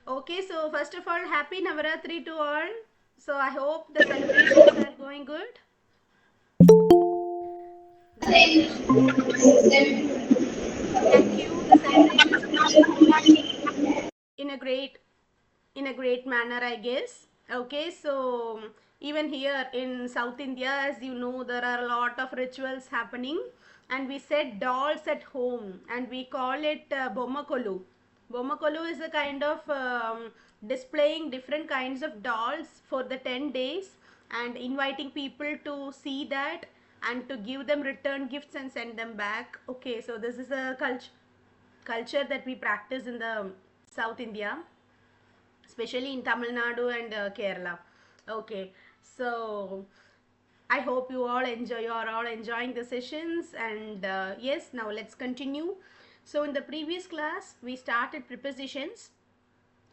Okay, so first of all, happy Navaratri to all. So I hope the celebrations are going good. The celebrations, thank you. The celebrations are going in a great manner, I guess. Okay, so even here in South India, as you know, there are a lot of rituals happening, and we set dolls at home, and we call it Bommakolu. Bommakolu is a kind of displaying different kinds of dolls for the 10 days and inviting people to see that and to give them return gifts and send them back. Okay, so this is a culture that we practice in the South India, especially in Tamil Nadu and Kerala. Okay, so I hope you are all enjoying the sessions, and yes, now let's continue. So in the previous class, we started prepositions.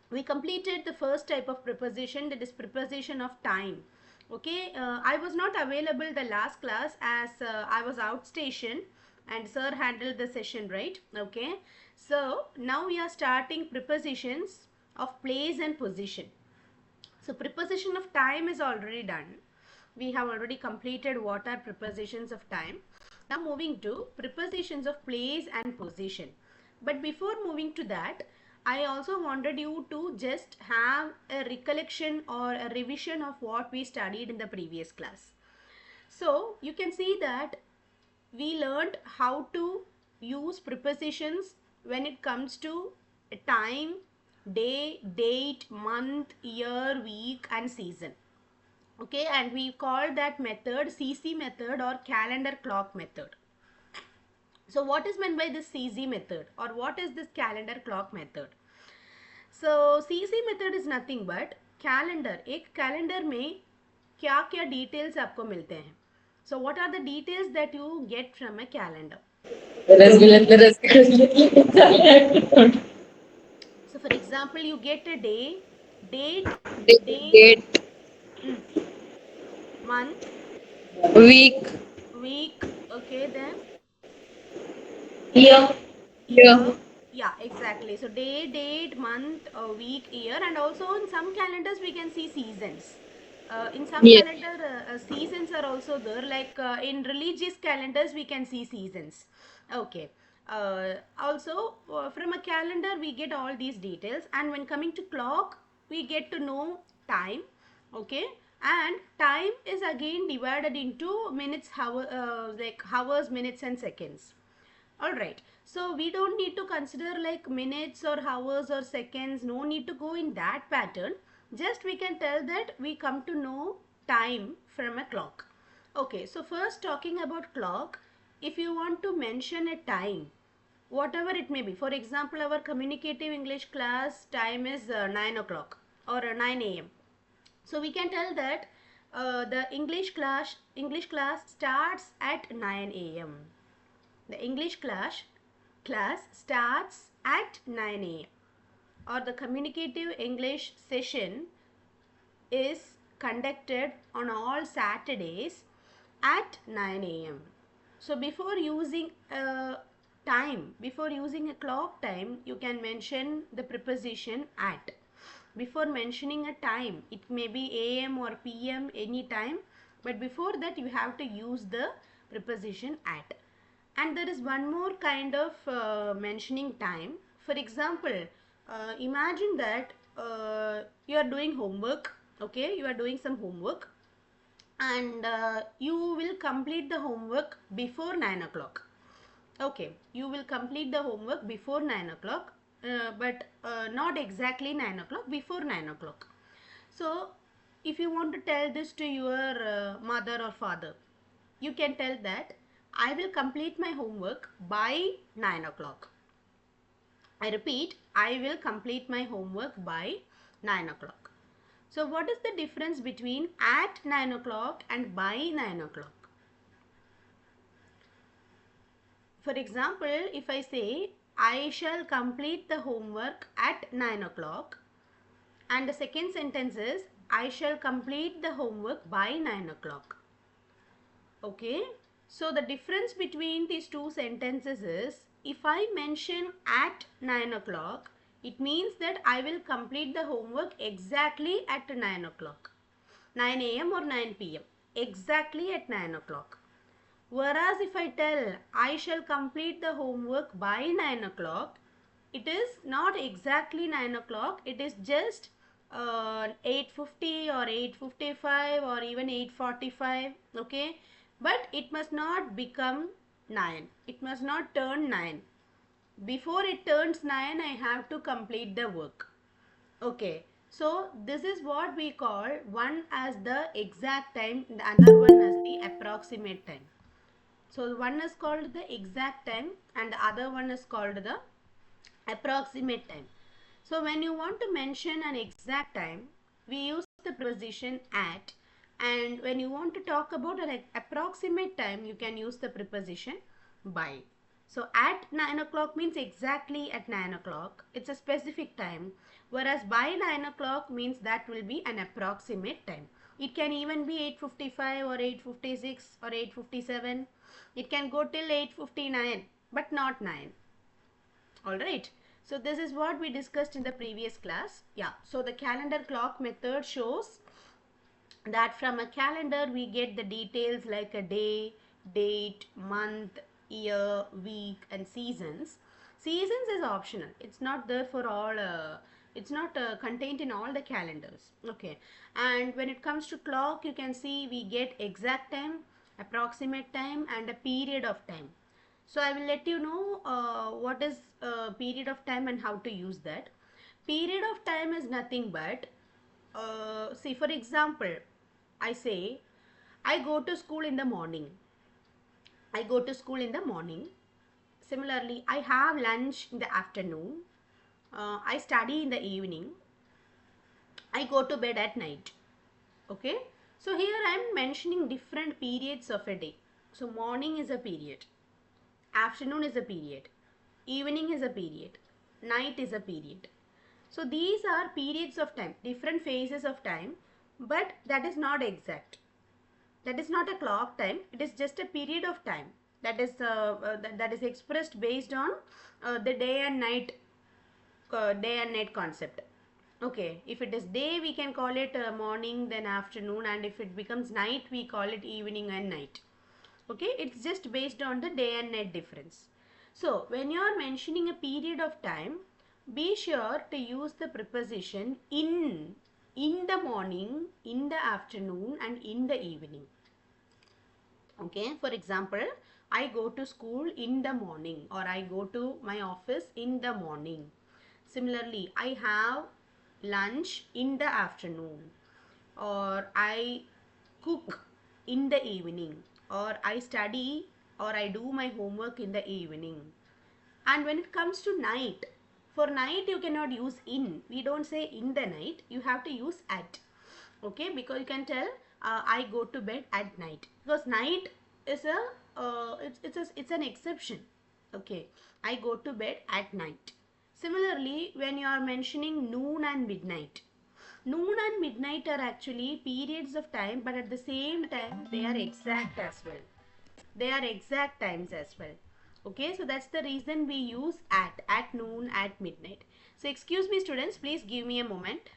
We completed the first type of preposition, that is preposition of time. Okay, I was not available the last class as I was outstation and sir handled the session, right? Okay, so now we are starting prepositions of place and position. So preposition of time is already done. We have already completed what are prepositions of time. Now moving to prepositions of place and position. But before moving to that, I also wanted you to just have a recollection or a revision of what we studied in the previous class. So you can see that we learned how to use prepositions when it comes to time, day, date, month, year, week, and season. Okay, and we call that method CC method or calendar clock method. So what is meant by this CC method or what is this calendar clock method? So CC method is nothing but calendar. एक calendar में क्या क्या details आपको मिलते हैं? So what are the details that you get from a calendar? So for example, you get a day, date, day, Date, mm, month, week, week, okay, then year, year. year. Yeah, exactly. So day, date, month, week, year, and also in some calendars we can see seasons. In some Yes. calendar, seasons are also there. Like in religious calendars, we can see seasons. Okay. Also, from a calendar, we get all these details, and when coming to clock, we get to know time. Okay, and time is again divided into minutes, like hours, minutes, and seconds. All right, so we don't need to consider like minutes or hours or seconds. No need to go in that pattern. Just we can tell that we come to know time from a clock. Okay, so first talking about clock, if you want to mention a time, whatever it may be, for example, our communicative English class time is 9 o'clock or 9 a.m. So we can tell that the English class starts at 9 a.m. The English class starts at 9 a.m. or the communicative English session is conducted on all Saturdays at 9 a.m. So before using a clock time, you can mention the preposition at. Before mentioning a time, it may be AM or PM any time, but before that you have to use the preposition at. And there is one more kind of mentioning time. For example, imagine that you are doing homework. Okay, you are doing some homework, and you will complete the homework before 9 o'clock. Okay, you will complete the homework before 9 o'clock, but not exactly 9 o'clock, before 9 o'clock. So if you want to tell this to your mother or father, you can tell that I will complete my homework by 9 o'clock. I repeat, I will complete my homework by 9 o'clock. So what is the difference between at 9 o'clock and by 9 o'clock? For example, if I say I shall complete the homework at 9 o'clock, and the second sentence is I shall complete the homework by 9 o'clock. Okay, so the difference between these two sentences is, if I mention at 9 o'clock, It means that I will complete the homework exactly at 9 o'clock. 9 a.m. or 9 p.m. Exactly at 9 o'clock. Whereas if I tell I shall complete the homework by 9 o'clock, it is not exactly 9 o'clock. It is just 8:50 or 8:55 or even 8:45. Okay. But it must not become 9. It must not turn 9. Before it turns 9, I have to complete the work. Okay, so this is what we call one as the exact time, the other one as the approximate time. So one is called the exact time and the other one is called the approximate time. So when you want to mention an exact time, we use the preposition at, and when you want to talk about an approximate time, you can use the preposition by. So at 9 o'clock means exactly at 9 o'clock. It's a specific time. Whereas by 9 o'clock means that will be an approximate time. It can even be 8:55 or 8:56 or 8:57. It can go till 8:59 but not 9. Alright. So this is what we discussed in the previous class. Yeah. So the calendar clock method shows that from a calendar we get the details like a day, date, month, year, week and seasons. Seasons is optional. It's not there for all, it's not contained in all the calendars. Okay. And when it comes to clock, you can see we get exact time, approximate time and a period of time. So I will let you know what is period of time and how to use that. Period of time is nothing but, see for example, I say I go to school in the morning. I go to school in the morning. Similarly, I have lunch in the afternoon. I study in the evening. I go to bed at night. Okay. So here I am mentioning different periods of a day. So morning is a period. Afternoon is a period. Evening is a period. Night is a period. So these are periods of time, different phases of time, but that is not exact. That is not a clock time. It is just a period of time. That is expressed based on the day and night concept. Okay, if it is day, we can call it morning, then afternoon, and if it becomes night, we call it evening and night. Okay, it's just based on the day and night difference. So when you are mentioning a period of time, be sure to use the preposition in the morning, in the afternoon and in the evening. Okay, for example, I go to school in the morning or I go to my office in the morning. Similarly, I have lunch in the afternoon, or I cook in the evening, or I study or I do my homework in the evening. And when it comes to night, for night you cannot use in. We don't say in the night. You have to use at. Okay, because you can tell I go to bed at night. Because night is a it's an exception. Okay, I go to bed at night. Similarly, when you are mentioning noon and midnight, noon and midnight are actually periods of time, but at the same time they are exact as well. They are exact times as well. Okay, so that's the reason we use at noon, at midnight. So excuse me students, please give me a moment.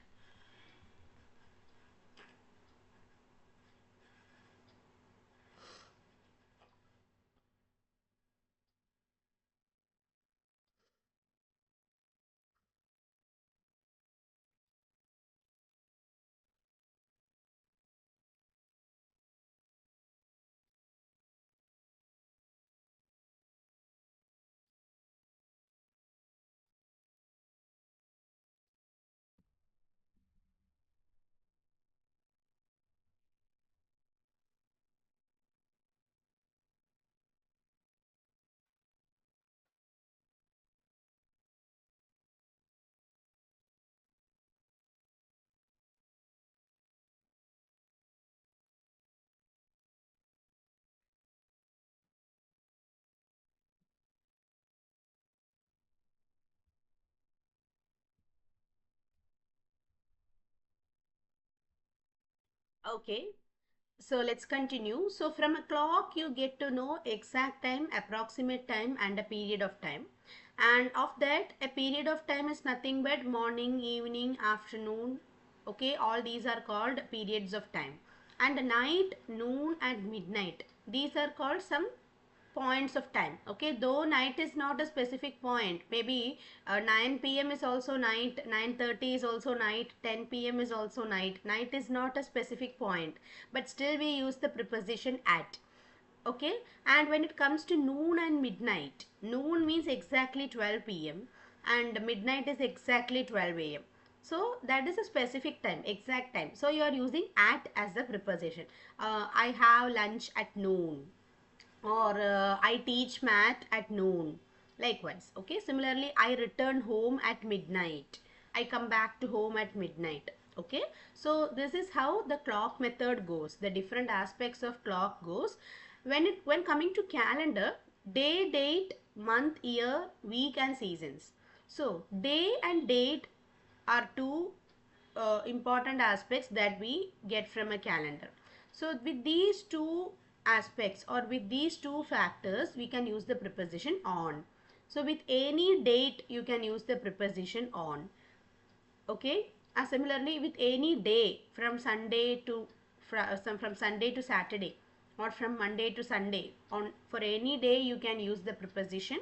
Okay, so let's continue. So from a clock you get to know exact time, approximate time and a period of time. And of that, a period of time is nothing but morning, evening, afternoon. Okay, all these are called periods of time. And night, noon and midnight, these are called some points of time. Okay, though night is not a specific point, maybe 9 p.m. is also night, 9:30 is also night, 10 p.m. is also night. Night is not a specific point, but still we use the preposition at. Okay, and when it comes to noon and midnight, noon means exactly 12 p.m. and midnight is exactly 12 a.m. So that is a specific time, exact time. So you are using at as the preposition. I have lunch at noon, or I teach math at noon. Likewise, okay, similarly, I return home at midnight, I come back to home at midnight. Okay, so this is how the clock method goes, the different aspects of clock goes. When coming to calendar, day, date, month, year, week and seasons. So day and date are two important aspects that we get from a calendar. So with these two aspects, or with these two factors, we can use the preposition on. So with any date you can use the preposition on. Okay, similarly with any day, from Sunday to from Sunday to Saturday, or from Monday to Sunday, on for any day you can use the preposition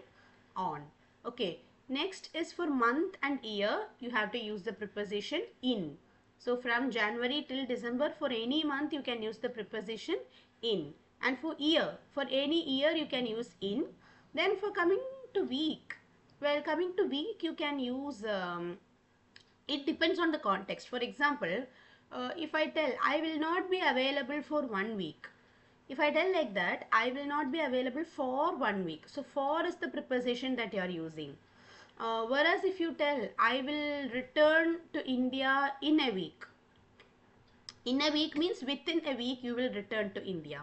on. Okay, next is for month and year, you have to use the preposition in. So from January till December, for any month you can use the preposition in. And for year, for any year you can use in. Then for coming to week, well, coming to week you can use it depends on the context. For example, if I tell I will not be available for 1 week, if I tell like that, I will not be available for 1 week, so for is the preposition that you are using. Whereas if you tell I will return to India in a week, in a week means within a week you will return to India.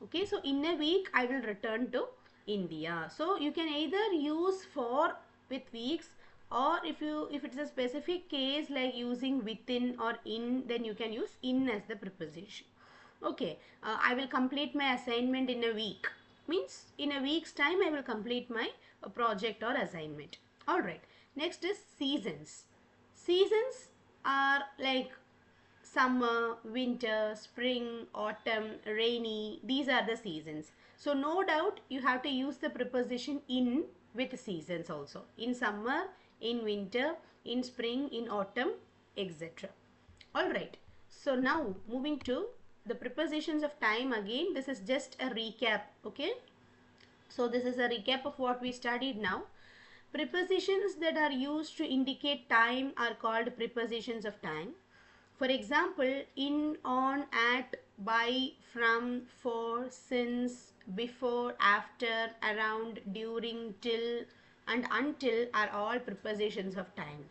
Okay, so in a week I will return to India. So you can either use for with weeks, or if it's a specific case like using within or in, then you can use in as the preposition. Okay, I will complete my assignment in a week means in a week's time I will complete my project or assignment. All right, next is seasons. Seasons are like summer, winter, spring, autumn, rainy. These are the seasons. So no doubt you have to use the preposition in with seasons also. In summer, in winter, in spring, in autumn, etc. Alright. So now moving to the prepositions of time again. This is just a recap. Okay. So this is a recap of what we studied now. Prepositions that are used to indicate time are called prepositions of time. For example, in, on, at, by, from, for, since, before, after, around, during, till and until are all prepositions of time.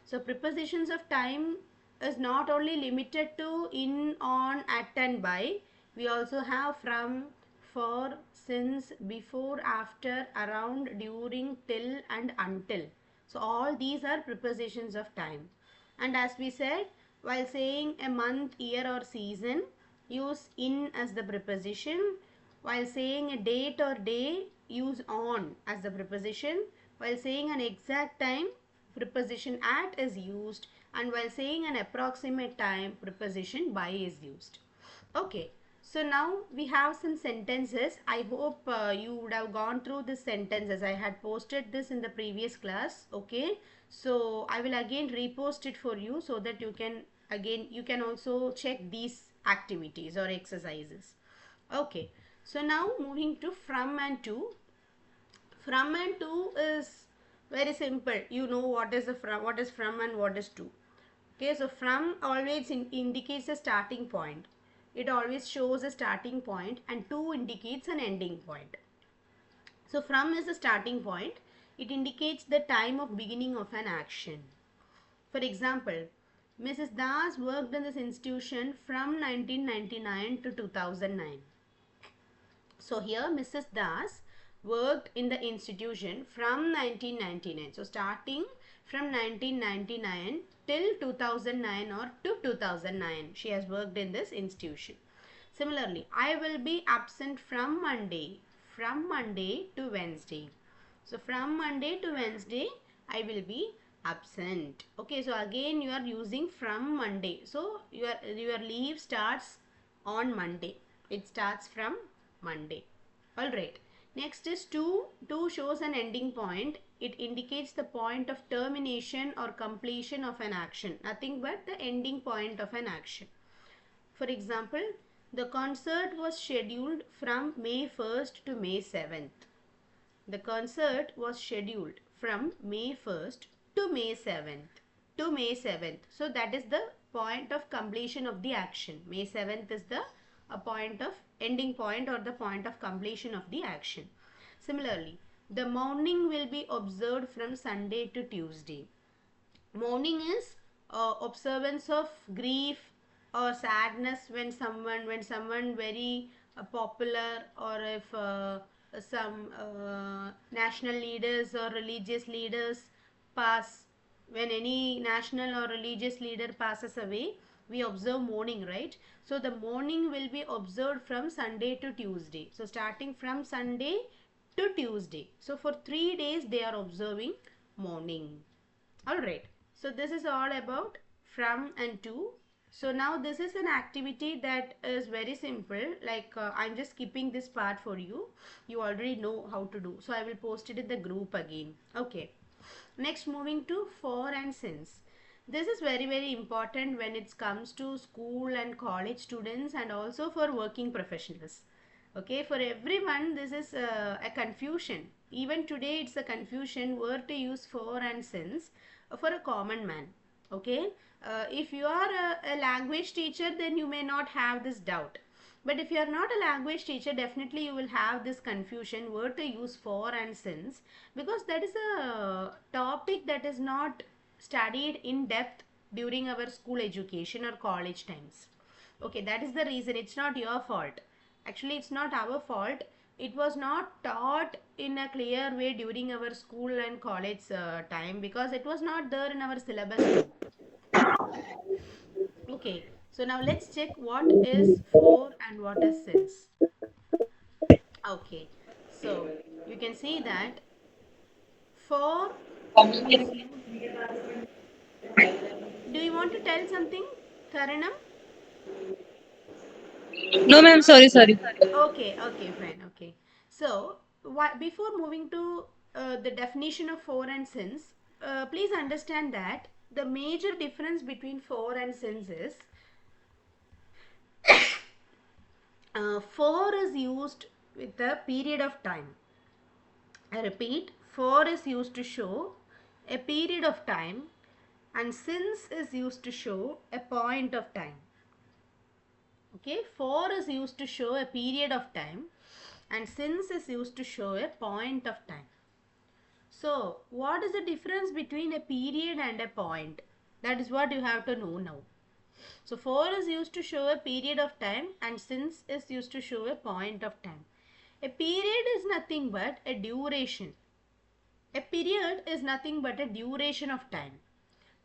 So prepositions of time is not only limited to in, on, at and by. We also have from, for, since, before, after, around, during, till and until. So all these are prepositions of time. And as we said, while saying a month, year or season, use in as the preposition. While saying a date or day, use on as the preposition. While saying an exact time, preposition at is used. And while saying an approximate time, preposition by is used. Okay. So now we have some sentences. I hope you would have gone through these sentences. I had posted this in the previous class. Okay. So I will again repost it for you so that you can also check these activities or exercises. Okay. So now moving to from and to. From and to is very simple. You know what is what is from and what is to. Okay, so from always indicates a starting point. It always shows a starting point, and to indicates an ending point. So from is a starting point. It indicates the time of beginning of an action. For example, Mrs. Das worked in this institution from 1999 to 2009. So here Mrs. Das worked in the institution from 1999. So starting from 1999 till 2009 or to 2009, she has worked in this institution. Similarly, I will be absent from Monday to Wednesday. So from Monday to Wednesday, I will be absent. Okay, so again you are using from Monday. So your leave starts on Monday. It starts from Monday. Alright. Next is 2. 2 shows an ending point. It indicates the point of termination or completion of an action. Nothing but the ending point of an action. For example, the concert was scheduled from May 1st to May 7th. The concert was scheduled from May 1st to May 7th. To May 7th. So that is the point of completion of the action. May 7th is the a point of ending point or the point of completion of the action. Similarly, the mourning will be observed from Sunday to Tuesday. Mourning is observance of grief or sadness when someone very popular, or if some national leaders or religious leaders pass. When any national or religious leader passes away, we observe mourning, right? So the mourning will be observed from Sunday to Tuesday. So starting from Sunday to Tuesday, so for 3 days they are observing mourning. Alright, so this is all about from and to. So now this is an activity that is very simple, like I'm just skipping this part for you. You already know how to do, so I will post it in the group again. Okay, next moving to for and since. This is very important when it comes to school and college students, and also for working professionals. Okay, for everyone this is a confusion. Even today it's a confusion where to use for and since for a common man. Okay, if you are a language teacher, then you may not have this doubt. But if you are not a language teacher, definitely you will have this confusion where to use for and since, because that is a topic that is not studied in depth during our school education or college times. Okay, that is the reason. It's not your fault. Actually, it's not our fault. It was not taught in a clear way during our school and college time, because it was not there in our syllabus too. Okay, so now let's check what is for and what is since. Okay, so you can see that for is used. Do you want to tell something, Taranam? No, ma'am. Sorry, sorry. Okay, fine. Okay. So, before moving to the definition of for and since, please understand that the major difference between for and since is for is used with a period of time. I repeat, for is used to show a period of time, and since is used to show a point of time. Okay, for is used to show a period of time, and since is used to show a point of time. So, what is the difference between a period and a point? That is what you have to know now. So, for is used to show a period of time, and since is used to show a point of time. A period is nothing but a duration. A period is nothing but a duration of time.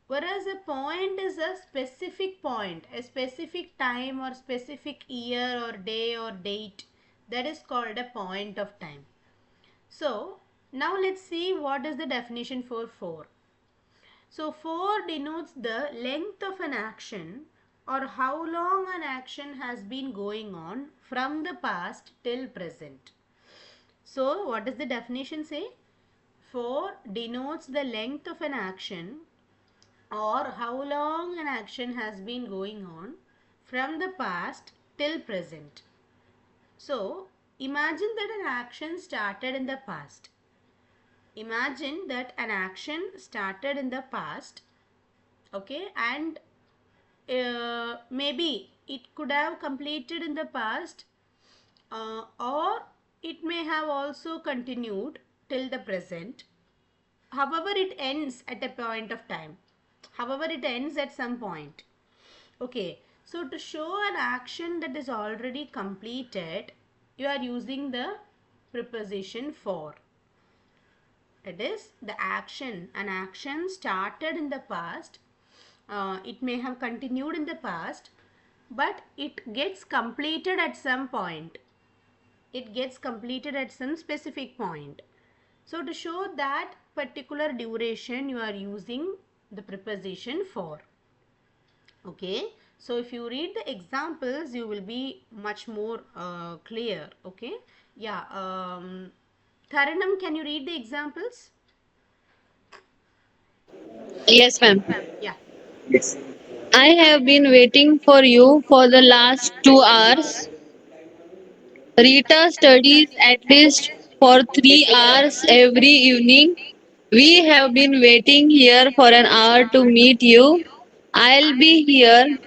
Whereas a point is a specific point, a specific time or specific year or day or date. That is called a point of time. So, now let's see what is the definition for for. So, for denotes the length of an action, or how long an action has been going on from the past till present. So, what does the definition say? For denotes the length of an action, or how long an action has been going on from the past till present. So, imagine that an action started in the past. Imagine that an action started in the past, okay, and maybe it could have completed in the past, or it may have also continued till the present. However, it ends at a point of time. However, it ends at some point. Okay, so to show an action that is already completed, you are using the preposition for. It is the action. An action started in the past. It may have continued in the past, but it gets completed at some point. It gets completed at some specific point. So to show that particular duration, you are using the preposition for. Okay, so if you read the examples, you will be much more clear. Okay, yeah. Taranam, can you read the examples? Yes, ma'am. Yeah. I have been waiting for you for the last 2 hours. Rita studies at least for 3 hours every evening. We have been waiting here for an hour to meet you. I'll be here.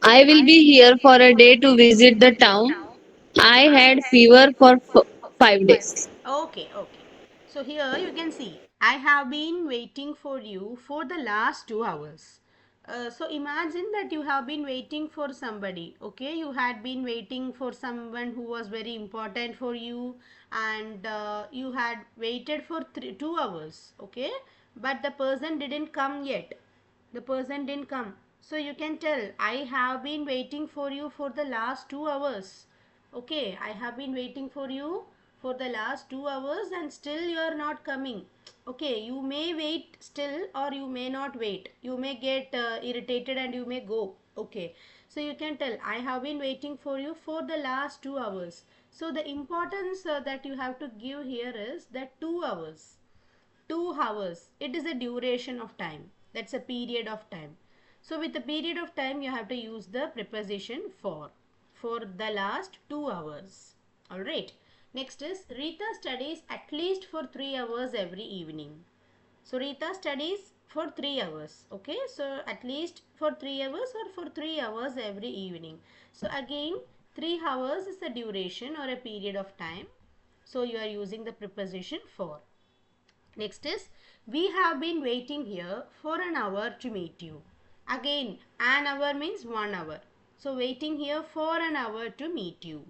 I will be here for a day to visit the town. I had fever for 5 days. Okay, okay. So here you can see, I have been waiting for you for the last 2 hours. So imagine that you have been waiting for somebody. Okay, you had been waiting for someone who was very important for you, and you had waited for 2 hours. Okay, but the person didn't come yet. The person didn't come. So you can tell, I have been waiting for you for the last 2 hours. Okay, I have been waiting for you for the last 2 hours and still you are not coming. Okay, you may wait still or you may not wait. You may get irritated and you may go. Okay, so you can tell, I have been waiting for you for the last 2 hours. So the importance that you have to give here is that 2 hours. 2 hours, it is a duration of time. That's a period of time. So with the period of time, you have to use the preposition for the last 2 hours. All right. Next is Rita studies at least for 3 hours every evening. So Rita studies for 3 hours. Okay, so at least for 3 hours or for 3 hours every evening. So again, 3 hours is a duration or a period of time. So you are using the preposition for. Next is, we have been waiting here for an hour to meet you. Again, an hour means 1 hour. So waiting here for an hour to meet you.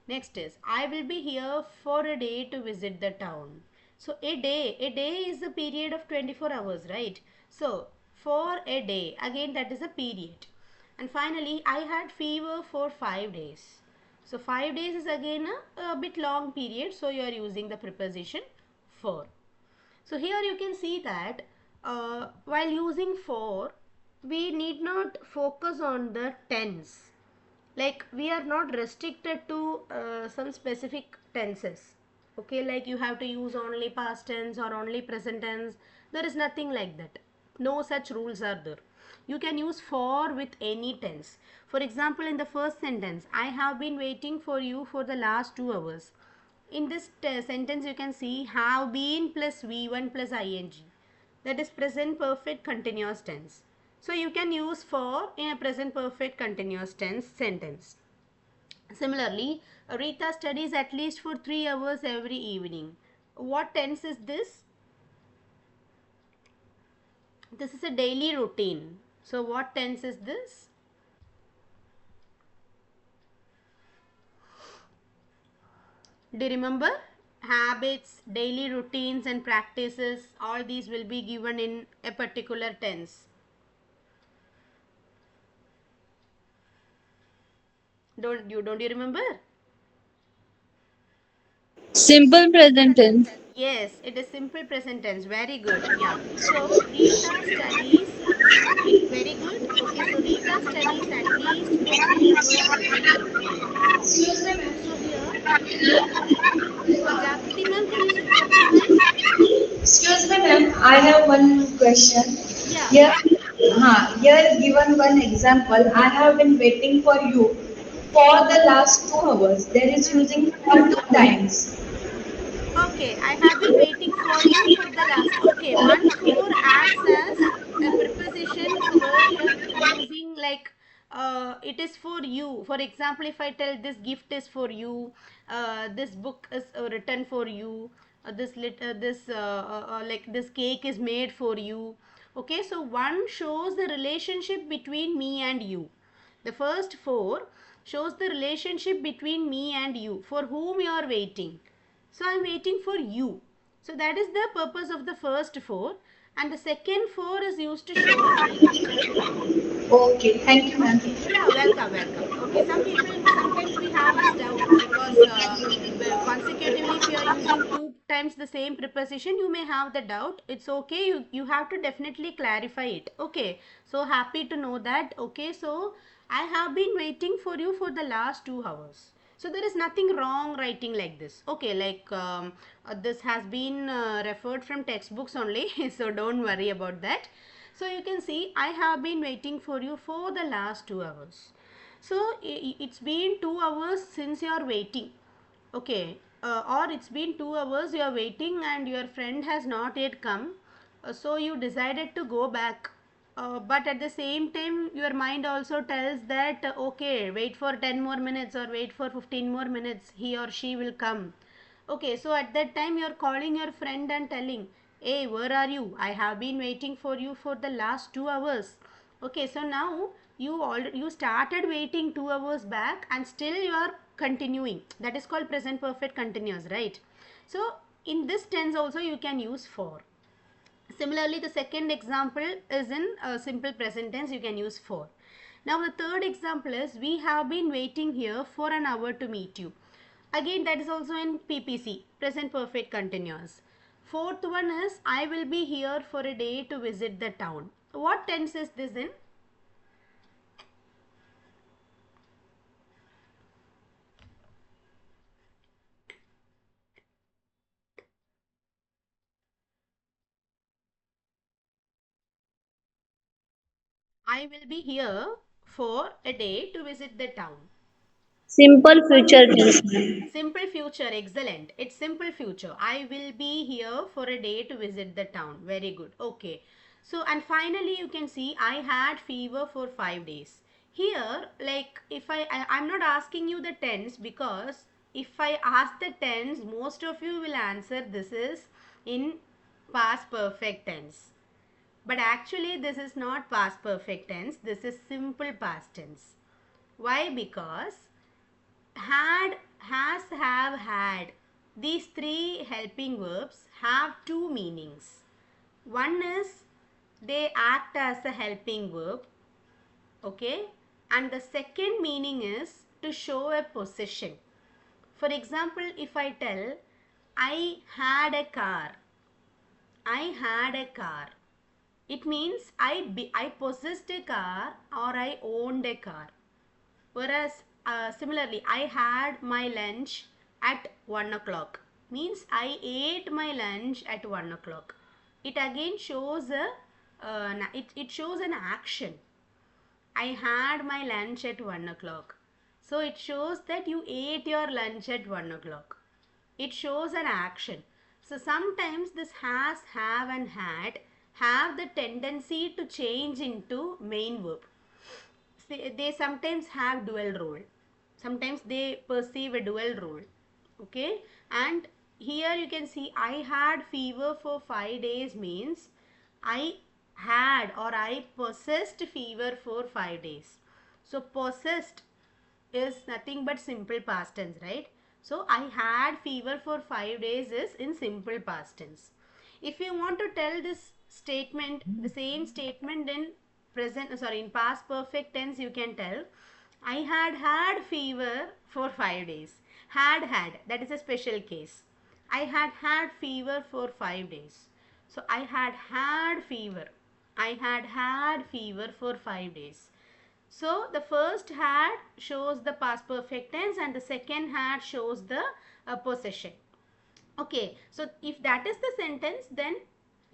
Next is, I will be here for a day to visit the town. So a day is a period of 24 hours, right? So for a day, again that is a period. And finally, I had fever for 5 days. So 5 days is again a bit long period. So you are using the preposition for. So here you can see that while using for, we need not focus on the tense. Like we are not restricted to some specific tenses. Okay, like you have to use only past tense or only present tense. There is nothing like that. No such rules are there. You can use for with any tense. For example, in the first sentence, I have been waiting for you for the last 2 hours. In this sentence, you can see have been plus V1 plus ing. That is present perfect continuous tense. So you can use for in a present perfect continuous tense sentence. Similarly, Rita studies at least for 3 hours every evening. What tense is this? This is a daily routine. So what tense is this? Do you remember? Habits, daily routines and practices, all these will be given in a particular tense. Don't you remember? Simple present tense. Yes, it is simple present tense. Very good. Yeah. So Rita studies. Very good. Okay. So Rita studies at least for 3 hours every evening. So here, Jagriti ma'am, can you switch off your mic? Excuse me, ma'am. I have one question. Yeah. Here, here given one example. I have been waiting for you for the last 2 hours. There is Hmm. using for two times. Okay, I have been waiting for you for the last. Okay, one for acts as a preposition where you are using like it is for you. For example, if I tell this gift is for you, this book is written for you, like this cake is made for you. Okay, so one shows the relationship between me and you. The first four shows the relationship between me and you, for whom you are waiting. So I am waiting for you. So that is the purpose of the first four. And the second four is used to show me. Okay, thank you, ma'am. Okay, yeah, welcome, welcome. Okay, some people, sometimes we have this doubt because consecutively if you are using two sometimes the same preposition you may have the doubt. It's okay, you have to definitely clarify it. Okay, so happy to know that. Okay, so I have been waiting for you for the last 2 hours. So there is nothing wrong writing like this. Okay, like this has been referred from textbooks only, so don't worry about that. So you can see I have been waiting for you for the last 2 hours. So it's been 2 hours since you are waiting. Okay, or it's been 2 hours you are waiting and your friend has not yet come. So you decided to go back. But at the same time, your mind also tells that okay, wait for 10 more minutes or wait for 15 more minutes, he or she will come. Okay, so at that time, you're calling your friend and telling, hey, where are you? I have been waiting for you for the last 2 hours. Okay, so now you started waiting 2 hours back and still you are continuing. That is called present perfect continuous, right? So in this tense also you can use for. Similarly, the second example is in simple present tense, you can use for. Now the third example is we have been waiting here for an hour to meet you. Again, that is also in PPC, present perfect continuous. Fourth one is I will be here for a day to visit the town. What tense is this in? I will be here for a day to visit the town. Simple future tense, ma'am. Simple future, excellent. It's simple future. I will be here for a day to visit the town. Very good. Okay. So, and finally, you can see I had fever for 5 days. Here, like if I'm not asking you the tense because if I ask the tense, most of you will answer this is in past perfect tense. But actually, this is not past perfect tense. This is simple past tense. Why? Because had, has, have, had. These three helping verbs have two meanings. One is they act as a helping verb, okay? And the second meaning is to show a possession. For example, if I tell, I had a car, I had a car. It means I possessed a car or I owned a car. Whereas similarly, I had my lunch at 1 o'clock. Means I ate my lunch at 1 o'clock. It again shows it shows an action. I had my lunch at 1 o'clock. So it shows that you ate your lunch at 1 o'clock. It shows an action. So sometimes this has, have and had have the tendency to change into main verb. They sometimes have dual role. Sometimes they perceive a dual role. Okay, and here you can see I had fever for 5 days means I had or I possessed fever for 5 days. So possessed is nothing but simple past tense, right? So I had fever for 5 days is in simple past tense. If you want to tell this statement, the same statement in present, sorry, in past perfect tense, you can tell I had fever for 5 days. Had, that is a special case. I had fever for 5 days. So I had fever. I had fever for 5 days. So the first had shows the past perfect tense and the second had shows the possession. Okay, so if that is the sentence, then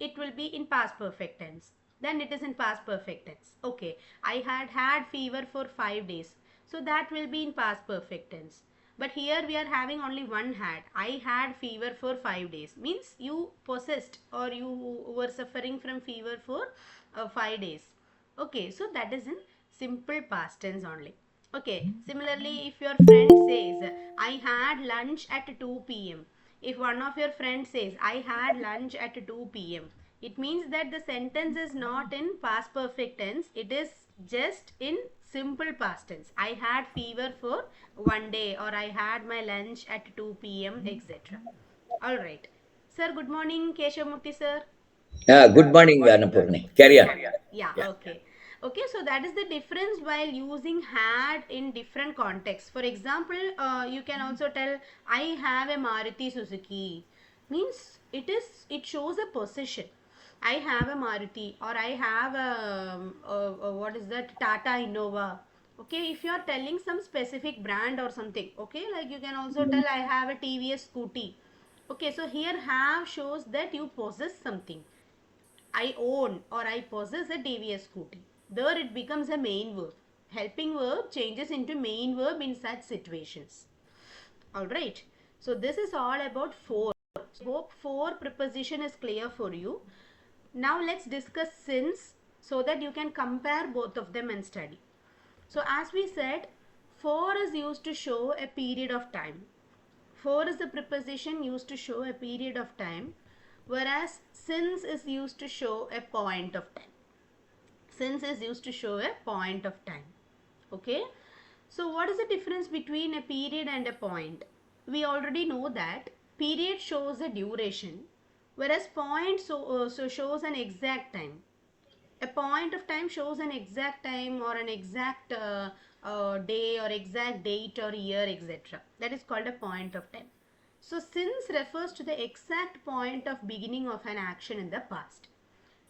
it will be in past perfect tense. Then it is in past perfect tense. Okay, I had fever for 5 days. So that will be in past perfect tense. But here we are having only one had. I had fever for 5 days. Means you possessed or you were suffering from fever for 5 days. Okay, so that is in simple past tense only. Okay, similarly, if your friend says, I had lunch at 2 p.m. If one of your friends says, I had lunch at 2 p.m., it means that the sentence is not in past perfect tense. It is just in simple past tense. I had fever for 1 day or I had my lunch at 2 p.m., etc. Alright. Sir, good morning, Keshavamurthy sir. Good morning, Annapurni. Carry on. Yeah, Yeah. okay. Okay, so that is the difference while using had in different contexts. For example, you can also tell, I have a Maruti Suzuki. Means it shows a position. I have a Maruti, or I have a what is that, Tata Innova. Okay, if you are telling some specific brand or something, okay, like you can also tell I have a TVS scooty. Okay, so here have shows that you possess something. I own or I possess a TVS scooty. There it becomes a main verb. Helping verb changes into main verb in such situations. Alright. So this is all about for. Hope for preposition is clear for you. Now let's discuss since, so that you can compare both of them and study. So as we said, for is used to show a period of time. For is the preposition used to show a period of time, whereas since is used to show a point of time. Since is used to show a point of time. Okay. So what is the difference between a period and a point? We already know that period shows a duration, whereas point so shows an exact time. A point of time shows an exact time or an exact day or exact date or year, etc. That is called a point of time. So since refers to the exact point of beginning of an action in the past.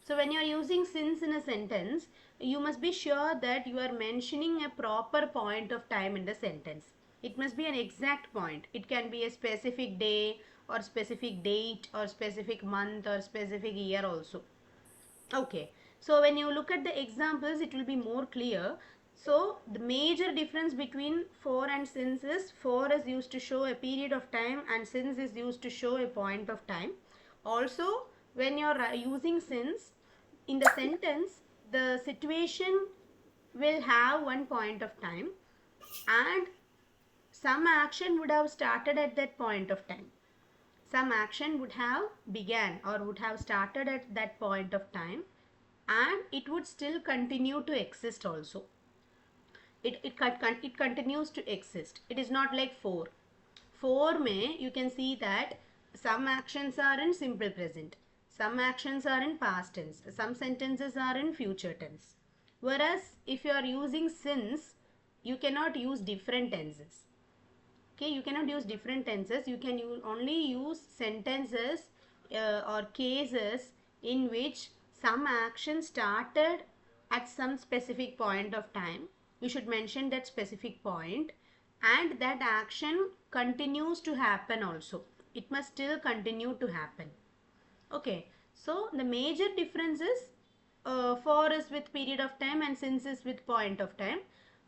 So when you are using since in a sentence, you must be sure that you are mentioning a proper point of time in the sentence. It must be an exact point. It can be a specific day or specific date or specific month or specific year also. Okay, so when you look at the examples, it will be more clear. So the major difference between for and since is for is used to show a period of time and since is used to show a point of time. Also, when you are using since in the sentence, the situation will have one point of time and some action would have started at that point of time. Some action would have began or would have started at that point of time, and it would still continue to exist also. It continues to exist. It is not like for may you can see that some actions are in simple present, some actions are in past tense, some sentences are in future tense, whereas if you are using since, you cannot use different tenses. Okay, you cannot use different tenses. You can only use sentences or cases in which some action started at some specific point of time. You should mention that specific point, and that action continues to happen also. It must still continue to happen. Okay, so the major difference is for is with period of time and since is with point of time,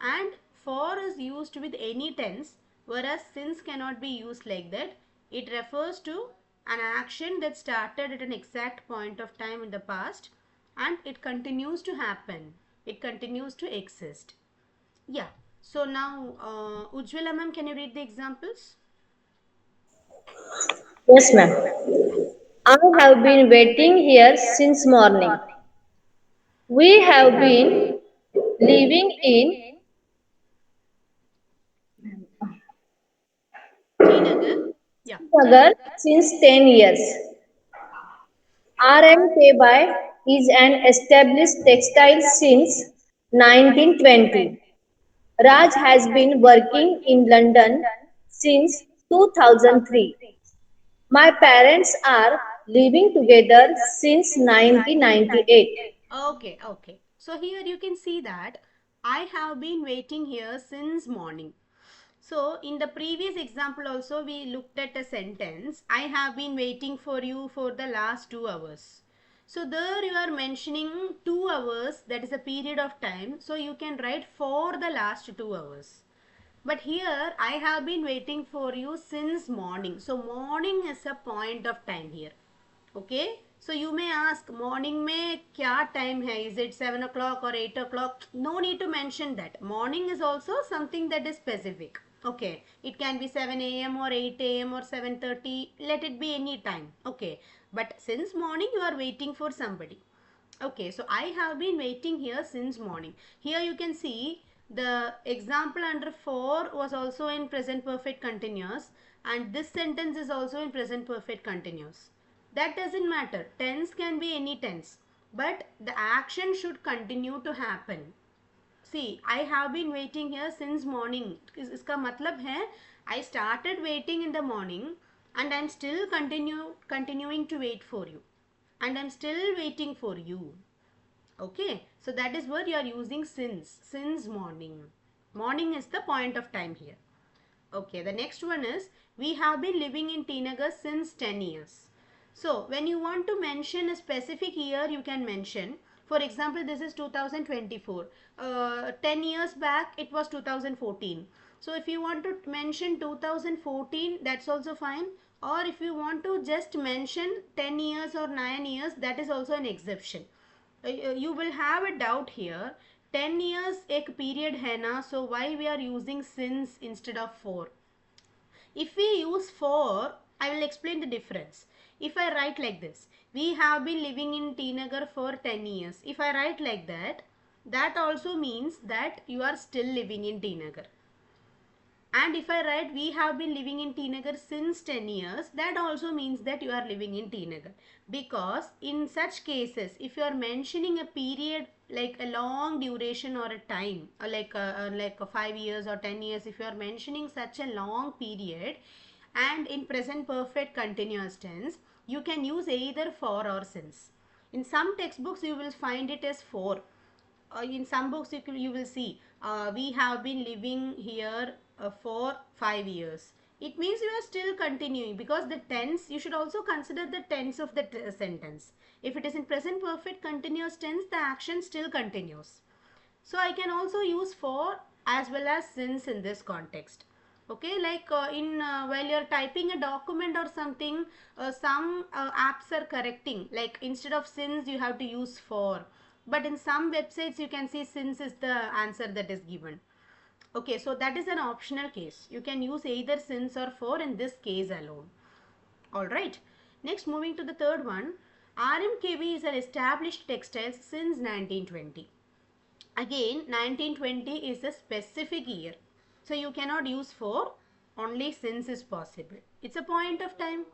and for is used with any tense, whereas since cannot be used like that. It refers to an action that started at an exact point of time in the past and it continues to happen. It continues to exist. Yeah. So now, Ujjwala ma'am, can you read the examples? Yes, ma'am. I have been waiting here since morning. We have been living in Srinagar. Yeah. Nagar since 10 years. R&K is an established textile since 1920. Raj has been working in London since 2003. My parents are living together since 1998. Okay, okay. So here you can see that I have been waiting here since morning. So in the previous example also we looked at a sentence. I have been waiting for you for the last 2 hours. So there you are mentioning 2 hours, that is a period of time. So you can write for the last 2 hours. But here I have been waiting for you since morning. So morning is a point of time here. Okay. So you may ask morning में क्या time है? Is it 7 o'clock or 8 o'clock? No need to mention that. Morning is also something that is specific. Okay. It can be 7 a.m. or 8 a.m. or 7:30. Let it be any time. Okay. But since morning you are waiting for somebody. Okay, so I have been waiting here since morning. Here you can see the example under for was also in present perfect continuous, and this sentence is also in present perfect continuous. That doesn't matter. Tense can be any tense, but the action should continue to happen. See, I have been waiting here since morning. इसका मतलब है I started waiting in the morning and I'm still continuing to wait for you, and I'm still waiting for you. Okay, so that is where you are using since morning. Morning is the point of time here. Okay, the next one is we have been living in Tinagar since 10 years. So, when you want to mention a specific year, you can mention. For example, this is 2024. 10 years back, it was 2014. So, if you want to mention 2014, that's also fine. Or if you want to just mention 10 years or 9 years, that is also an exception. You will have a doubt here. 10 years एक period है ना, so why we are using since instead of for? If we use for, I will explain the difference. If I write like this, we have been living in Tinagar for 10 years. If I write like that, that also means that you are still living in Tinagar. And if I write we have been living in Tinagar since 10 years, that also means that you are living in Tinagar. Because in such cases, if you are mentioning a period like a long duration or a time, or like a 5 years or 10 years, if you are mentioning such a long period and in present perfect continuous tense, you can use either for or since. In some textbooks, you will find it as for. In some books you will see we have been living here for 5 years. It means you are still continuing, because the tense, you should also consider the tense of the sentence. If it is in present perfect continuous tense, the action still continues. So I can also use for as well as since in this context. Okay, like in while you're typing a document or something, some apps are correcting, like instead of since you have to use for, but in some websites you can see since is the answer that is given. Okay, so that is an optional case. You can use either since or for in this case alone. All right, next moving to the third one. RMKV is an established textile since 1920. Again, 1920 is a specific year. So you cannot use for, only since is possible. It's a point of time.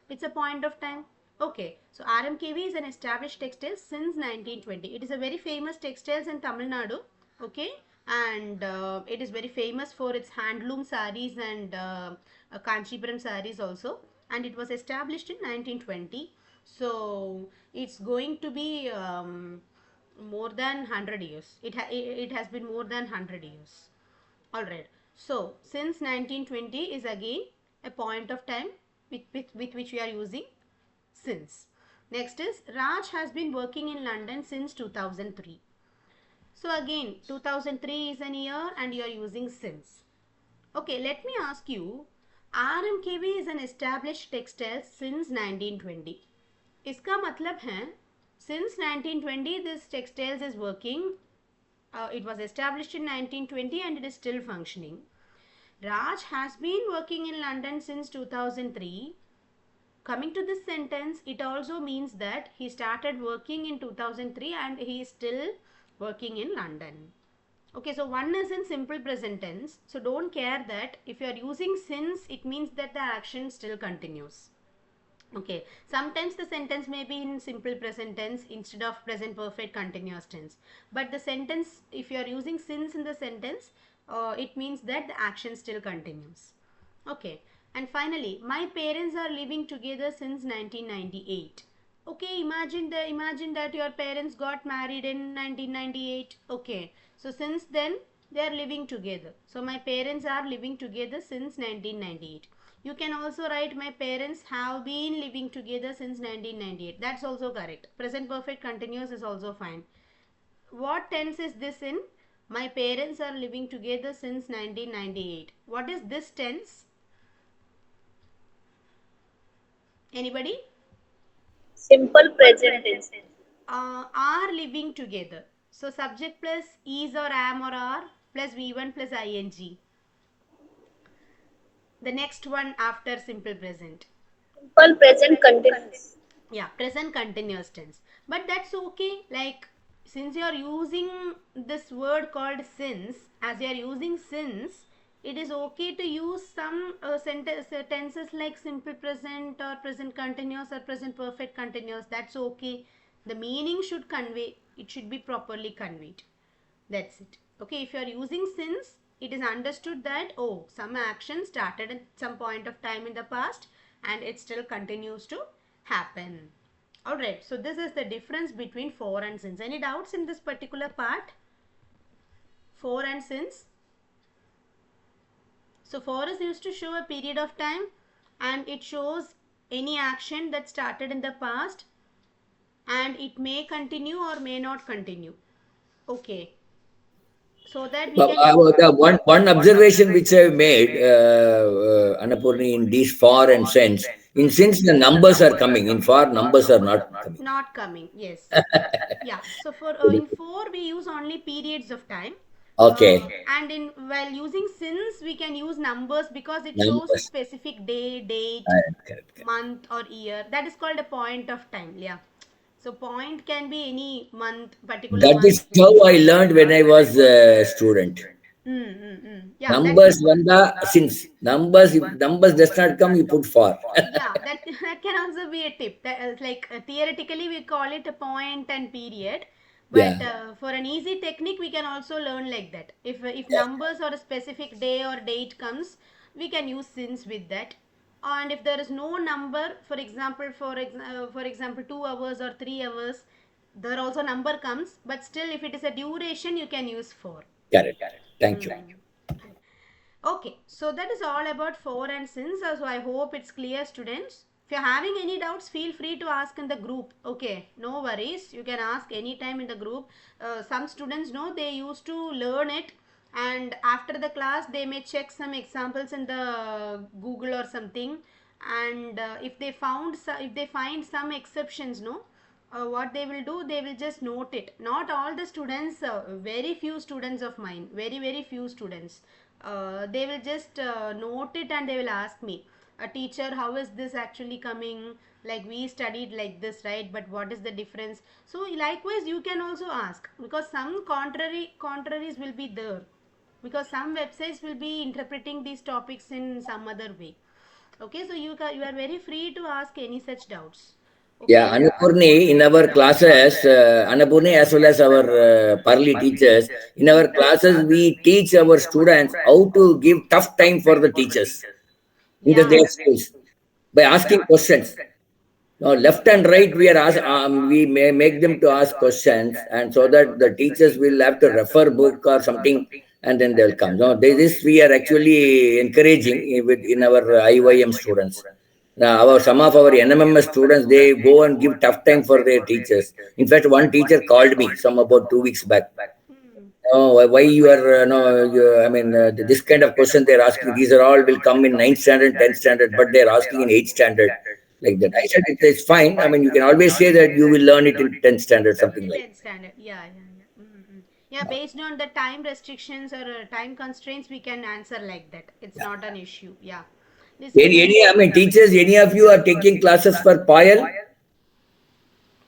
It's a point of time. Okay. So RMKV is an established textile since 1920. It is a very famous textiles in Tamil Nadu. Okay. And it is very famous for its handloom saris and Kanchipuram saris also. And it was established in 1920. So it's going to be more than 100 years. It has been more than 100 years. All right. So since 1920 is again a point of time with which we are using since. Next is Raj has been working in London since 2003. So again 2003 is an year and you are using since. Okay, let me ask you, RMKV is an established textile since 1920. इसका मतलब है since 1920 this textiles is working. It was established in 1920 and it is still functioning. Raj has been working in London since 2003. Coming to this sentence, it also means that he started working in 2003 and he is still working in London. Okay, so one is in simple present tense. So don't care that if you are using since, it means that the action still continues. Okay, sometimes the sentence may be in simple present tense instead of present perfect continuous tense. But the sentence, if you are using since in the sentence, it means that the action still continues. Okay, and finally, my parents are living together since 1998. Okay, imagine that your parents got married in 1998. Okay, so since then they are living together. So my parents are living together since 1998. You can also write my parents have been living together since 1998. That's also correct. Present perfect continuous is also fine. What tense is this in? My parents are living together since 1998. What is this tense? Anybody? Simple present tense. Are living together. So subject plus is or am or are plus V1 plus ing. The next one after simple present. Simple present continuous. Yeah, present continuous tense. But that's okay. Like, since you are using this word called since, as you are using since, it is okay to use some tenses like simple present or present continuous or present perfect continuous. That's okay. The meaning should convey, it should be properly conveyed. That's it. Okay, if you are using since, it is understood that, oh, some action started at some point of time in the past and it still continues to happen. Alright, so this is the difference between for and since. Any doubts in this particular part? For and since? So for is used to show a period of time, and it shows any action that started in the past, and it may continue or may not continue. Okay, so that we But, can the one observation which I made, Annapurni, in these for and sense, in sense the numbers are coming, in for numbers are not coming. not coming. Yes. Yeah, so for in 4 we use only periods of time, Okay, and in while using since we can use numbers because it shows a numbers. specific day, date, Correct, correct, correct. month or year. That is called a point of time. Yeah, so point can be any month, particular That month. is how I learned when I was a student. Yeah, that. Numbers vanda since numbers, if numbers does not come, you put for. Yeah, that that can also be a tip. That is like theoretically we call it a point and period, but Yeah, for an easy technique we can also learn like that. If numbers or a specific day or date comes, we can use since with that. And if there is no number, for example, for example 2 hours or 3 hours, there also number comes, but still if it is a duration you can use for. correct. Thank you. Okay, so that is all about for and since. So I hope it's clear, students. If you're having any doubts, feel free to ask in the group. Okay, no worries. You can ask anytime in the group. Some students know they used to learn it, and after the class they may check some examples in the Google or something. And if they if they find some exceptions, no, what they will do, they will just note it. Not all the students, very few students of mine, very few students, they will just note it and they will ask me, a teacher, how is this actually coming, like we studied like this, right, but what is the difference? So likewise you can also ask, because some contraries will be there, because some websites will be interpreting these topics in some other way. Okay, so you are very free to ask any such doubts. Yeah, Okay. Annapurni, in our classes, Annapurni as well as our Parli teachers, in our classes, we teach our students how to give tough time for the teachers in Yeah. their schools by asking questions. Now, left and right, we may make them to ask questions, and so that the teachers will have to refer book or something, and then they'll come. Now, this we are actually encouraging in our IYM students. Now, some of our NMMS students, they go and give tough time for their teachers. In fact, one teacher called me some about 2 weeks back. Hmm. Oh, why you are no? I mean, this kind of question they're asking. These are all will come in ninth standard, 10th standard, but they're asking in 8th standard like that. I said it's fine. I mean, you can always say that you will learn it in 10th standard, something In like 10th standard. Yeah, yeah, yeah. Yeah, based on the time restrictions or time constraints, we can answer like that. It's that. not an issue. Yeah. This Yeah. is very. I mean, teachers, any of you are taking classes for Payal?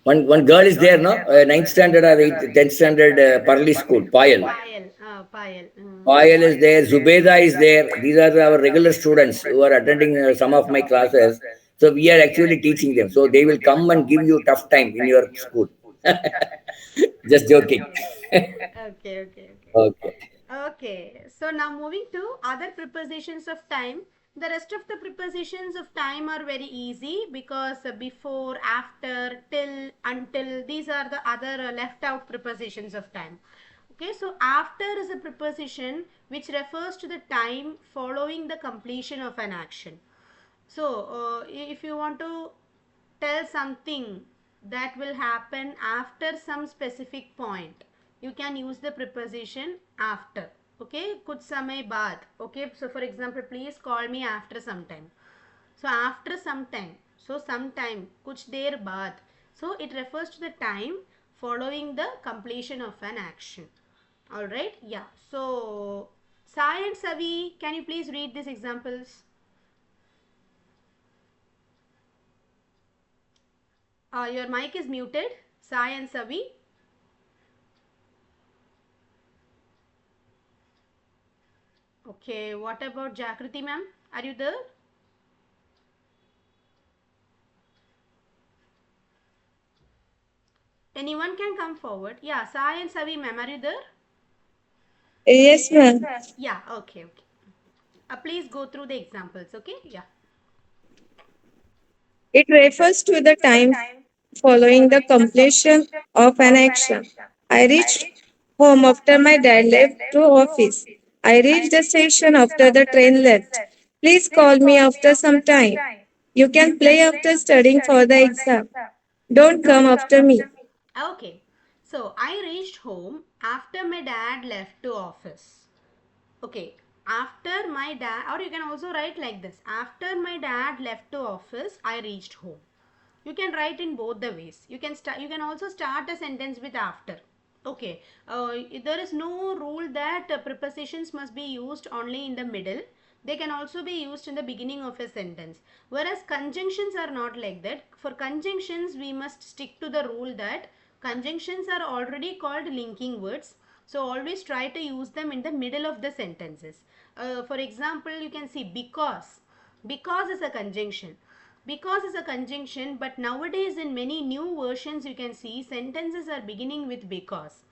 One girl is there, no? Ninth standard or 10th standard Parli school, Payal. Payal. Payal. Payal is there, Zubeda is there. These are our regular students who are attending some of my classes. So we are actually teaching them. So they will come and give you tough time in your school. Just joking. Okay, okay, okay. Okay. Okay, so now moving to other prepositions of time. The rest of the prepositions of time are very easy because before, after, till, until, these are the other left out prepositions of time. Okay, so after is a preposition which refers to the time following the completion of an action. So, if you want to tell something that will happen after some specific point, you can use the preposition after. Okay, kuch samay baad. Okay, so for example, please call me after some time. So after some time, so some time, kuch der baad. So it refers to the time following the completion of an action. All right, yeah. So Sai and Savi, can you please read these examples? Your mic is muted, Sai and Savi. Okay, what about Jagriti ma'am? Are you there? Anyone can come forward. Yeah, Sai and Savi ma'am, are you there? Yes, ma'am. Yeah, okay, okay. Please go through the examples, okay? Yeah. It refers to the time following the completion of an action. I reached home after my dad left to office. I reached the station after the train left. Please call me after some time. You can play after studying for the exam. Don't come after me. Okay. So I reached home after my dad left to office. Okay. After my dad, or you can also write like this. After my dad left to office, I reached home. You can write in both the ways. You can also start a sentence with after. Okay. There is no rule that prepositions must be used only in the middle. They can also be used in the beginning of a sentence. Whereas conjunctions are not like that. For conjunctions, we must stick to the rule that conjunctions are already called linking words. So always try to use them in the middle of the sentences. For example, you can see because. Because is a conjunction. Because is a conjunction, but nowadays in many new versions you can see sentences are beginning with because.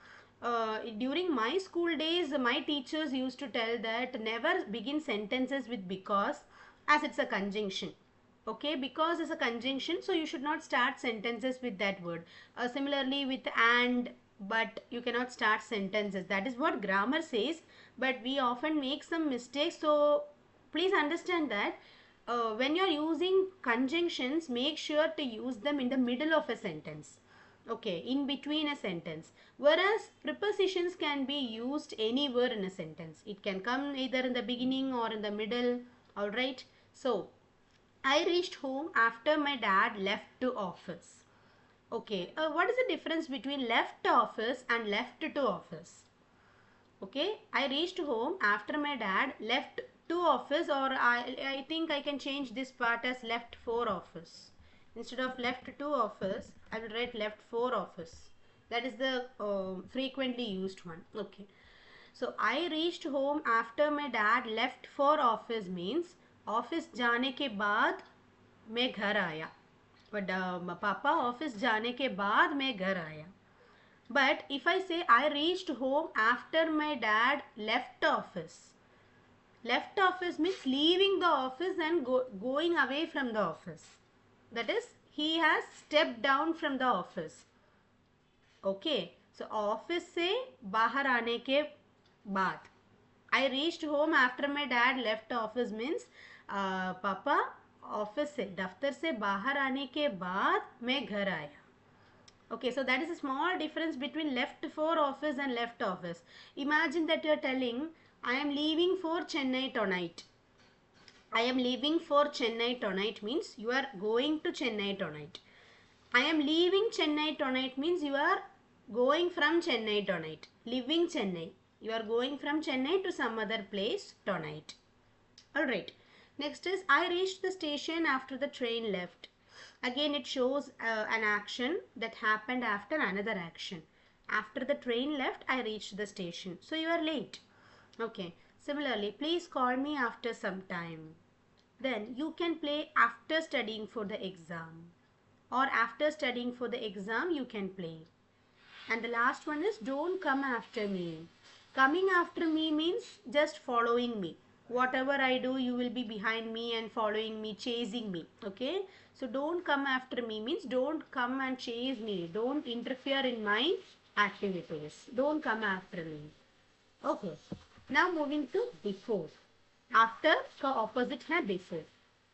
During my school days, my teachers used to tell that never begin sentences with because, as it's a conjunction. Okay, because is a conjunction, so you should not start sentences with that word. Similarly with and, but you cannot start sentences. That is what grammar says, but we often make some mistakes. So please understand that when you're using conjunctions, make sure to use them in the middle of a sentence. Okay, in between a sentence. Whereas prepositions can be used anywhere in a sentence. It can come either in the beginning or in the middle. Alright. So I reached home after my dad left to office. Okay, what is the difference between left office and left to office? Okay, I reached home after my dad left to office, or I think I can change this part as left for office. Instead of left to office, I will write left for office. That is the frequently used one. Okay. So I reached home after my dad left for office means office जाने के बाद मैं घर आया. But पापा office जाने के बाद मैं घर आया. But if I say I reached home after my dad left office means leaving the office and going away from the office. That is, he has stepped down from the office. Okay, so office से बाहर आने के बाद. I reached home after my dad left office means पापा office से दफ्तर से बाहर आने के बाद मैं घर आया. Okay, so that is a small difference between left for office and left office. Imagine that you are telling, I am leaving for Chennai tonight. I am leaving for Chennai tonight means you are going to Chennai tonight. I am leaving Chennai tonight means you are going from Chennai tonight. Leaving Chennai. You are going from Chennai to some other place tonight. Alright. Next is I reached the station after the train left. Again it shows an action that happened after another action. After the train left, I reached the station. So you are late. Okay. Similarly, please call me after some time. Then you can play after studying for the exam. Or after studying for the exam, you can play. And the last one is don't come after me. Coming after me means just following me. Whatever I do, you will be behind me and following me, chasing me. Okay. So don't come after me means don't come and chase me. Don't interfere in my activities. Don't come after me. Okay. Now moving to before. After का opposite है before.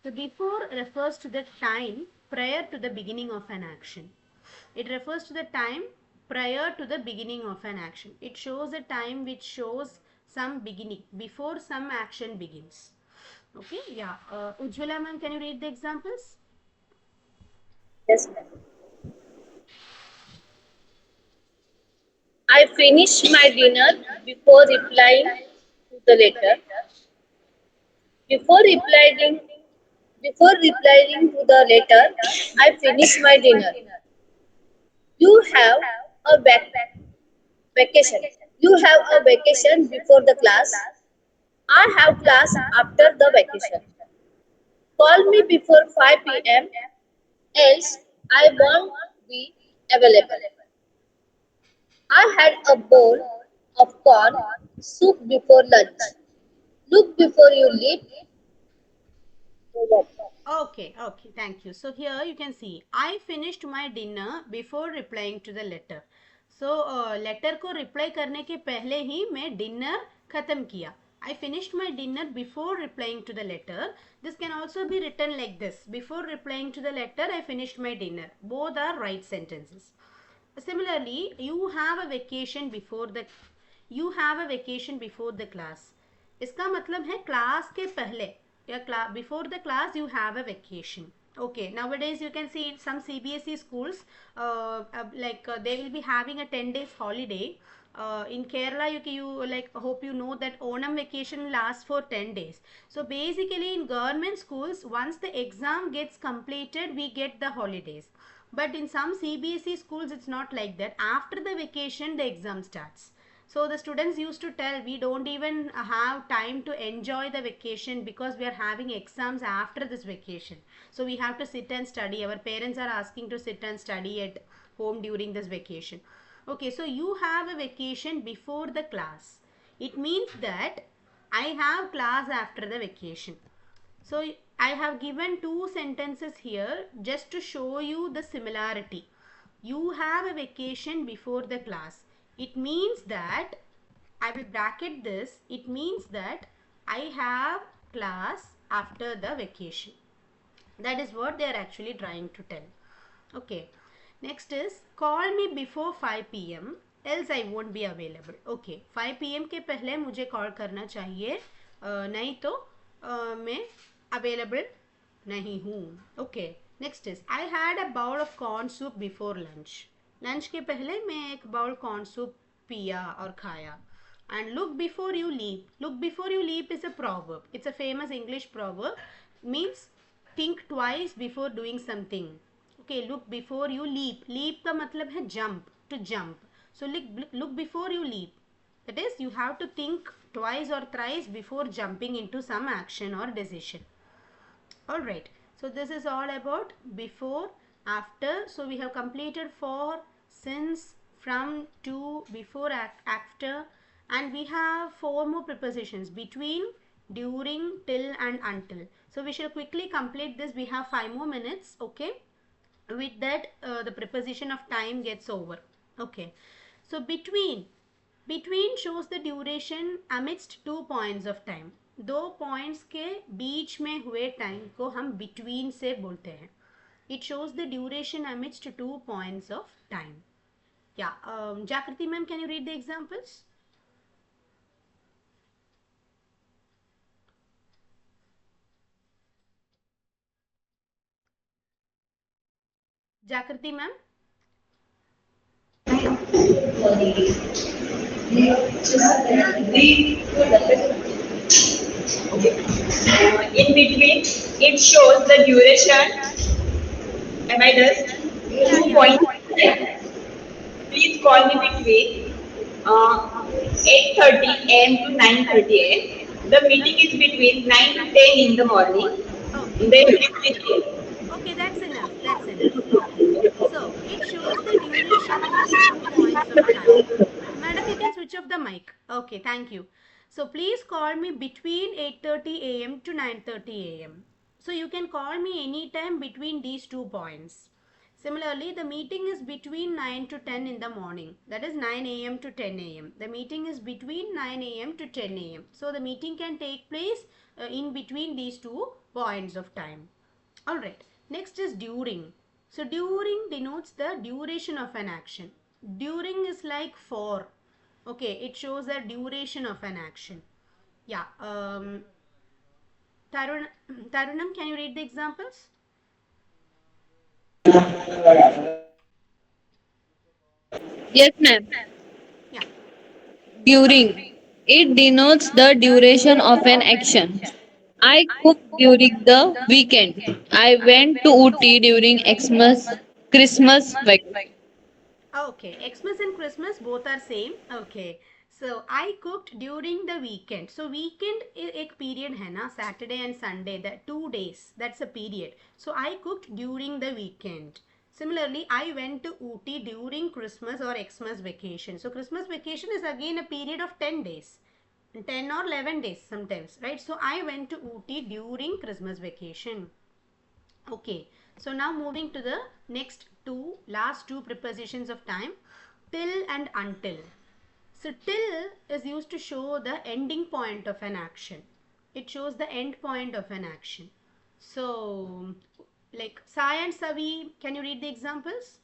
So before refers to the time prior to the beginning of an action. It refers to the time prior to the beginning of an action. It shows a time which shows some beginning before some action begins. Okay, yeah. Ujjwala ma'am, can you read the examples? Yes, ma'am. I finished my dinner before replying to the letter. Before replying, before replying to the letter, I finished my dinner. You have a vacation. You have a vacation before the class. I have class after the vacation. Call me before 5 p.m. else I won't be available. I had a bowl of corn soup before lunch. Look before you leave. Okay, okay, thank you. So here you can see I finished my dinner before replying to the letter. So letter को reply करने के पहले ही मैं dinner खत्म किया. I finished my dinner before replying to the letter. This can also be written like this. Before replying to the letter, I finished my dinner. Both are right sentences. Similarly, you have a vacation before the class. इसका मतलब है class के पहले या class before the class you have a vacation. Okay, nowadays you can see in some CBSE schools they will be having a 10 days holiday. In Kerala you like hope you know that Onam vacation lasts for 10 days. So basically in government schools once the exam gets completed we get the holidays. But in some CBSE schools it's not like that. After the vacation the exam starts. So the students used to tell we don't even have time to enjoy the vacation because we are having exams after this vacation. So we have to sit and study. Our parents are asking to sit and study at home during this vacation. Okay, so you have a vacation before the class. It means that I have class after the vacation. So I have given two sentences here just to show you the similarity. You have a vacation before the class. It means that, I will bracket this, it means that I have class after the vacation. That is what they are actually trying to tell. Okay. Next is call me before 5 p.m. else I won't be available. Okay. 5 p.m. के पहले मुझे call करना चाहिए नहीं तो मैं available नहीं हूँ. Okay. Next is I had a bowl of corn soup before lunch. Lunch के पहले मैं एक बाउल कॉर्न सूप पिया और खाया. And look before you leap. Look before you leap is a proverb. It's a famous English proverb. Means think twice before doing something. Okay, look before you leap. Leap का मतलब है jump, to jump. So look before you leap. That is, you have to think twice or thrice before jumping into some action or decision. Alright, so this is all about before, after. So we have completed for, since, from, to, before, after, and we have four more prepositions: between, during, till and until. So we shall quickly complete this. We have 5 more minutes. Okay, with that the preposition of time gets over. Okay, so between shows the duration amidst two points of time. दो points के बीच में हुए time को हम between से बोलते हैं. It shows the duration amidst two points of time. Yeah, Jakriti ma'am, can you read the examples? Jakriti ma'am? In between, it shows the duration. Am I just? Yeah, 2 points. Please call me between 8:30 a.m. to 9:30 a.m. The meeting is between 9 to 10 in the morning. Okay. Okay, that's enough. That's enough. Okay. So it shows the duration amidst two points of time. Madam, you can switch off the mic. Okay, thank you. So please call me between 8:30 a.m. to 9:30 a.m. So you can call me anytime between these 2 points. Similarly, the meeting is between 9 to 10 in the morning. That is 9 a.m. to 10 a.m. The meeting is between 9 a.m. to 10 a.m. So the meeting can take place in between these 2 points of time. Alright, next is during. So during denotes the duration of an action. During is like for. Okay, it shows the duration of an action. Yeah, Tarunam, can you read the examples? Yes, ma'am. Yeah. During. It denotes the duration of an action. I cooked during the weekend. I went to Ooty during Christmas vacation. Okay, Xmas and Christmas both are same. Okay, so I cooked during the weekend. So weekend एक period है ना, Saturday and Sunday, that 2 days. That's a period. So I cooked during the weekend. Similarly, I went to Ooty during Christmas or Xmas vacation. So Christmas vacation is again a period of 10 days. 10 or 11 days sometimes, right? So I went to Ooty during Christmas vacation. Okay, so now moving to the last two prepositions of time, till and until. So till is used to show the ending point of an action. It shows the end point of an action. So like Sai and Savi, can you read the examples?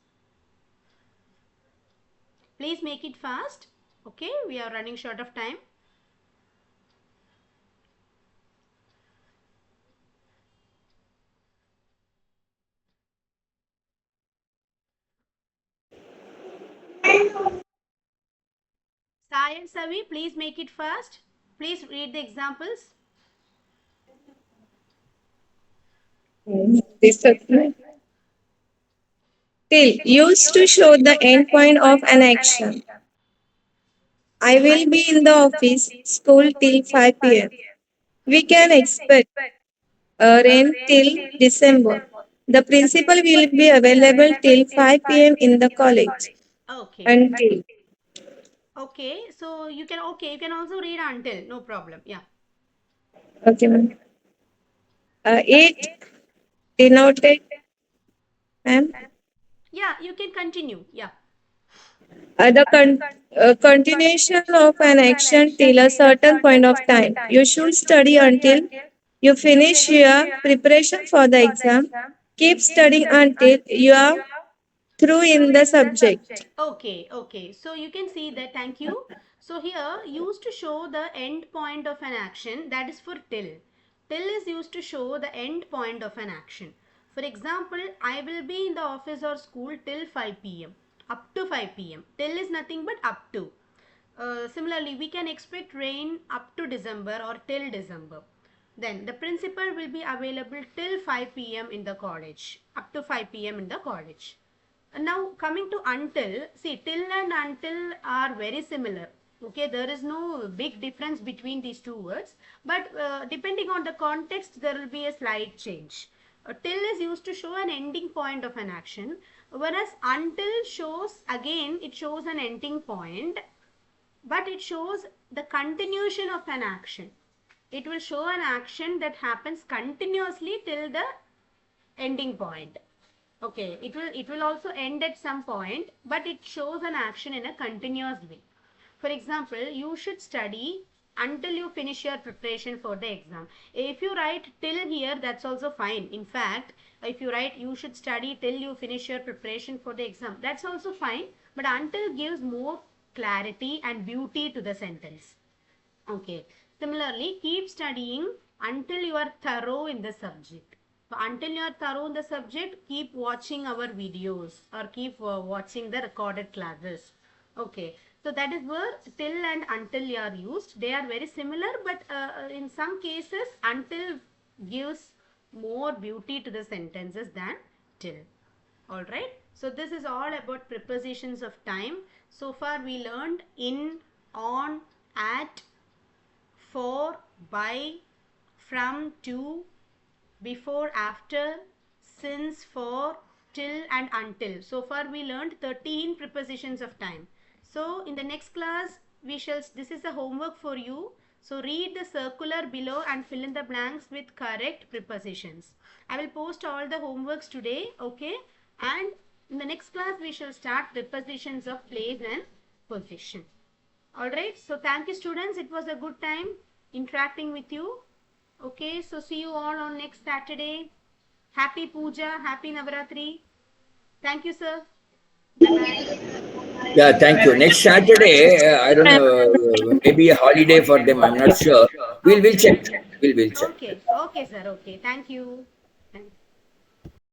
Please make it fast. Okay, we are running short of time. Sai and Savi, please make it fast. Please read the examples. Discipline. Till used to show the end point of an action. I will be in the office school till 5 p.m. We can expect rain till December. The principal will be available till 5 p.m. in the college. Okay. Until. Okay, so you can also read until, no problem. Yeah. Okay, ma'am. It denoted, ma'am. Yeah, you can continue. Yeah. The continuation of an action till a certain point of time. You should study until you finish your preparation for the exam. Keep studying until you are through in the subject. Okay, okay. So you can see that, thank you. So here used to show the end point of an action, that is for till. Till is used to show the end point of an action. For example, I will be in the office or school till 5 p.m. Up to 5 p.m. Till is nothing but up to. Similarly, we can expect rain up to December or till December. Then the principal will be available till 5 p.m. in the college, up to 5 p.m. in the college. And now coming to until, see till and until are very similar. Okay, there is no big difference between these two words, but depending on the context, there will be a slight change. Till is used to show an ending point of an action, whereas until shows again it shows an ending point, but it shows the continuation of an action. It will show an action that happens continuously till the ending point. Okay, it will also end at some point, but it shows an action in a continuous way. For example, you should study until you finish your preparation for the exam. If you write till here, that's also fine. In fact, if you write you should study till you finish your preparation for the exam, that's also fine. But until gives more clarity and beauty to the sentence. Okay. Similarly, keep studying until you are thorough in the subject. So until you are thorough in the subject, keep watching our videos or keep watching the recorded classes. Okay. So that is where till and until you are used. They are very similar, but in some cases, until gives more beauty to the sentences than till. All right. So this is all about prepositions of time. So far we learned in, on, at, for, by, from, to, before, after, since, for, till and until. So far we learned 13 prepositions of time. So in the next class this is a homework for you. So read the circular below and fill in the blanks with correct prepositions. I will post all the homeworks today, okay? And in the next class we shall start prepositions of place and position. Alright, so thank you students. It was a good time interacting with you. Okay, so see you all on next Saturday. Happy Puja, happy Navaratri. Thank you, sir. Bye bye. Yeah, thank you. Next Saturday, I don't know, maybe a holiday for them. I'm not sure. We'll Okay. check. We'll check. Okay, okay, sir. Okay, thank you. Thank you.